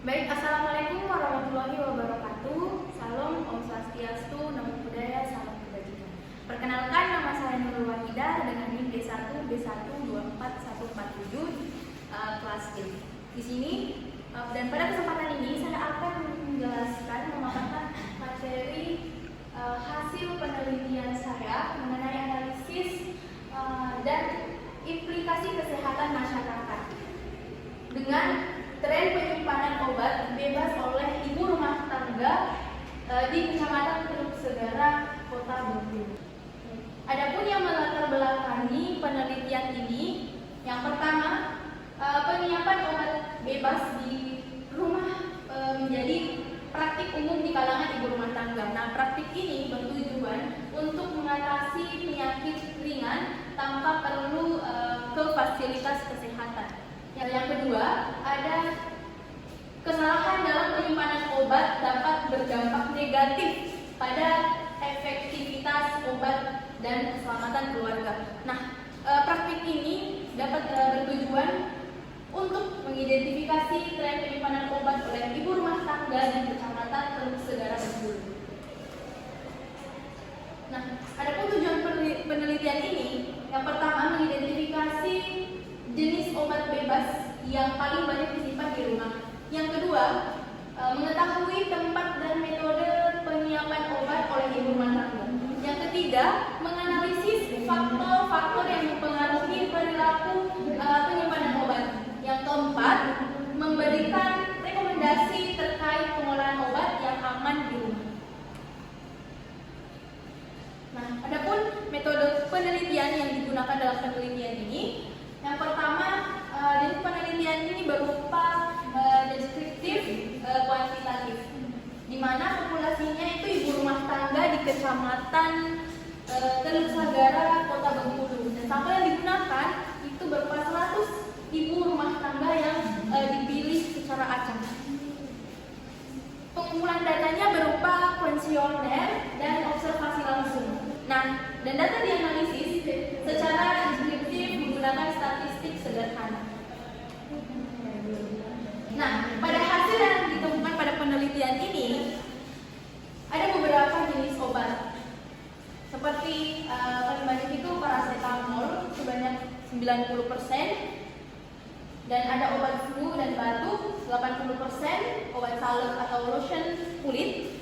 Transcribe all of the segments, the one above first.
Baik, Assalamualaikum warahmatullahi wabarakatuh. Salam, Om Swastiastu, Namo Buddhaya, salam kebajikan. Perkenalkan, nama saya Nurul Wahidah dengan NIM D1 B1244147 kelas D. Di sini dan pada kesempatan ini saya akan menjelaskan memaparkan materi hasil penelitian saya mengenai analisis dan implikasi kesehatan masyarakat dengan tren penyimpanan obat bebas oleh ibu rumah tangga di Kecamatan Teluk Segara, Kota Bengkulu. Adapun yang melatar belakangi penelitian ini, yang pertama, penyiapan obat bebas di rumah menjadi praktik umum di kalangan ibu rumah tangga. Nah, praktik ini bertujuan untuk mengatasi penyakit ringan tanpa perlu ke fasilitas kesehatan. Yang kedua, ada kesalahan dalam penyimpanan obat dapat berdampak negatif pada efektivitas obat dan keselamatan keluarga. Nah, praktik ini dapat bertujuan untuk mengidentifikasi tren penyimpanan obat oleh ibu rumah tangga di Kecamatan Teluk Segara Bengkulu. Nah, adapun tujuan penelitian ini, yang pertama mengidentifikasi jenis obat bebas yang paling banyak disimpan di rumah. Yang kedua, mengetahui tempat dan metode penyiapan obat oleh ibu rumah tangga. Yang ketiga, menganalisis faktor-faktor yang mempengaruhi perilaku penyimpanan obat. Yang keempat, memberikan rekomendasi terkait pengolahan obat yang aman di rumah. Nah, adapun metode penelitian yang digunakan dalam penelitian ini, yang pertama, jadi penelitian ini berupa deskriptif kuantitatif, di mana populasinya itu ibu rumah tangga di Kecamatan Teluk Segara, Kota Bengkulu. Dan sampel yang digunakan itu berupa 100 ibu rumah tangga yang dipilih secara acak. Pengumpulan datanya berupa kuesioner dan observasi langsung. Nah, dan data dianalisis secara deskriptif menggunakan statistik sederhana. Nah, pada hasil yang ditemukan pada penelitian ini, ada beberapa jenis obat. Seperti paling banyak itu paracetamol sebanyak 90%, dan ada obat flu dan batuk 80%, obat salep atau lotion kulit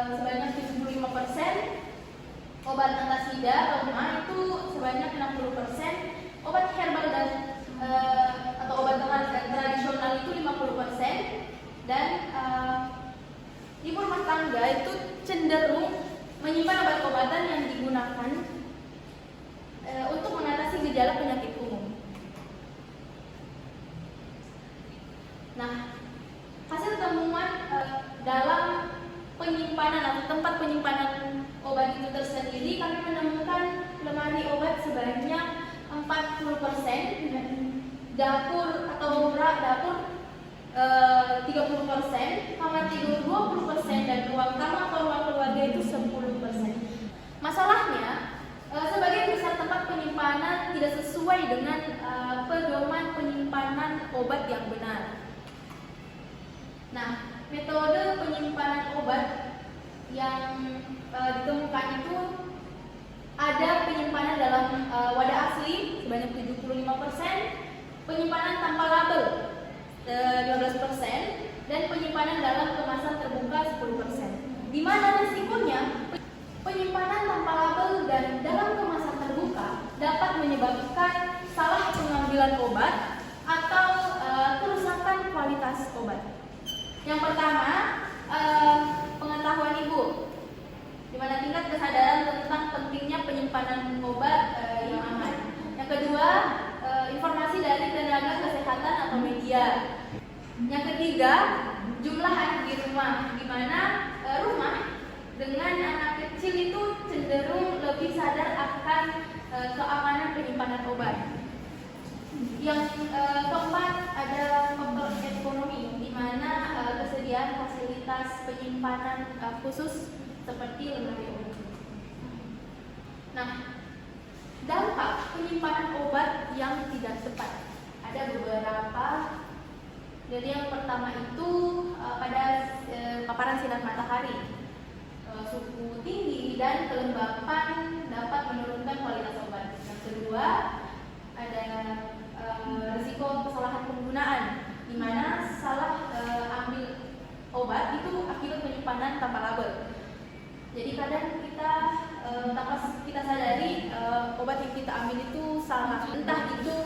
sebanyak 75%, obat antasida atau MA itu sebanyak 60%, obat herbal dan atau obat tradisional itu 50%, dan ibu rumah tangga itu cenderung menyimpan obat-obatan yang digunakan untuk mengatasi gejala penyakit umum. Nah, hasil temuan dalam penyimpanan atau tempat penyimpanan obat itu tersendiri, kami menemukan lemari obat sebanyak 40%, dan dapur atau rak dapur 30%, kamar tidur 20%, dan ruang tamu atau ruang keluarga itu 10%. Masalahnya, sebagian besar tempat penyimpanan tidak sesuai dengan pedoman penyimpanan obat yang benar. Nah, metode penyimpanan obat yang ditemukan itu ada penyimpanan dalam wadah asli sebanyak 75%, penyimpanan tanpa label 15%, dan penyimpanan dalam kemasan terbuka 10%. Di mana risikonya penyimpanan tanpa label dan dalam kemasan terbuka dapat menyebabkan salah pengambilan obat atau kerusakan kualitas obat. Yang pertama, pengetahuan ibu, di mana tingkat kesadaran tentang pentingnya penyimpanan obat yang aman. Yang kedua, informasi dari tenaga kesehatan atau media. Yang ketiga, jumlah anak di rumah, di mana rumah dengan anak kecil itu cenderung lebih sadar akan keamanan penyimpanan obat. Yang keempat, ada faktor ekonomi, di mana kesediaan fasilitas penyimpanan khusus seperti lemari obat. Nah, dampak penyimpanan obat yang tidak tepat, ada beberapa Jadi yang pertama itu pada paparan sinar matahari, suhu tinggi dan kelembapan dapat menurunkan kualitas obat. Yang kedua ada risiko kesalahan penggunaan, di mana salah ambil obat itu akibat penyimpanan tanpa label. Jadi kadang kita tanpa kita sadari obat yang kita ambil itu salah, entah itu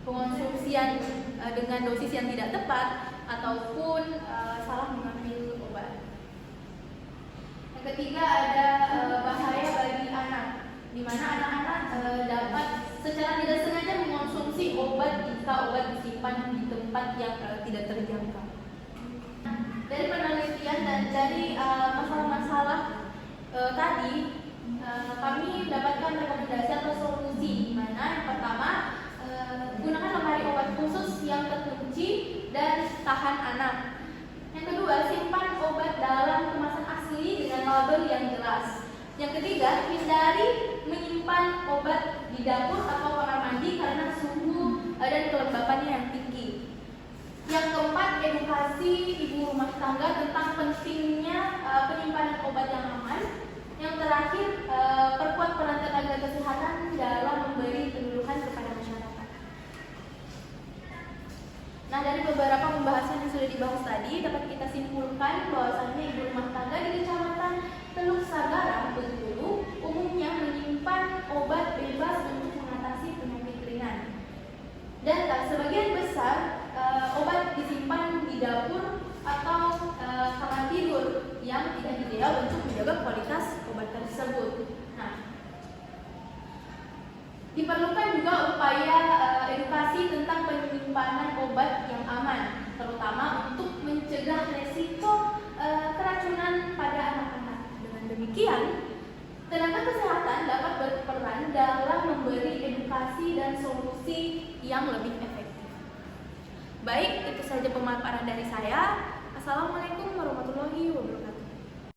pengonsumsian dengan dosis yang tidak tepat ataupun salah mengambil obat. Yang ketiga ada bahaya bagi anak, di mana anak-anak dapat secara tidak sengaja mengonsumsi obat jika obat disimpan di tempat yang tidak terjangkau. Dari penelitian dan dari masalah-masalah tadi, kami mendapatkan rekomendasi atau solusi, di mana yang pertama gunakan lemari obat khusus yang terkunci dan tahan anak. Yang kedua, simpan obat dalam kemasan asli dengan label yang jelas. Yang ketiga, hindari menyimpan obat di dapur atau kamar mandi karena suhu dan kelembapannya yang tinggi. Yang keempat, edukasi ibu rumah tangga tentang pentingnya penyimpanan obat yang aman. Yang terakhir, perkuat peran tenaga kesehatan dalam memberi penyuluhan kepada masyarakat. Nah, dari beberapa pembahasan yang sudah dibahas tadi, dapat kita simpulkan bahwasannya ibu rumah tangga di Kecamatan Teluk Sagara, Bengkulu, umumnya menyimpan obat bebas untuk mengatasi penyakit ringan. Dan sebagian besar obat disimpan di dapur atau kamar tidur yang tidak ideal untuk menjaga kualitas obat tersebut. Nah, diperlukan juga upaya edukasi tentang penyimpanan obat yang aman, terutama untuk mencegah resiko keracunan pada anak-anak. Dengan demikian, tenaga kesehatan dapat berperan dalam memberi edukasi dan solusi yang lebih efektif. Baik, itu saja pemaparan dari saya. Assalamualaikum warahmatullahi wabarakatuh.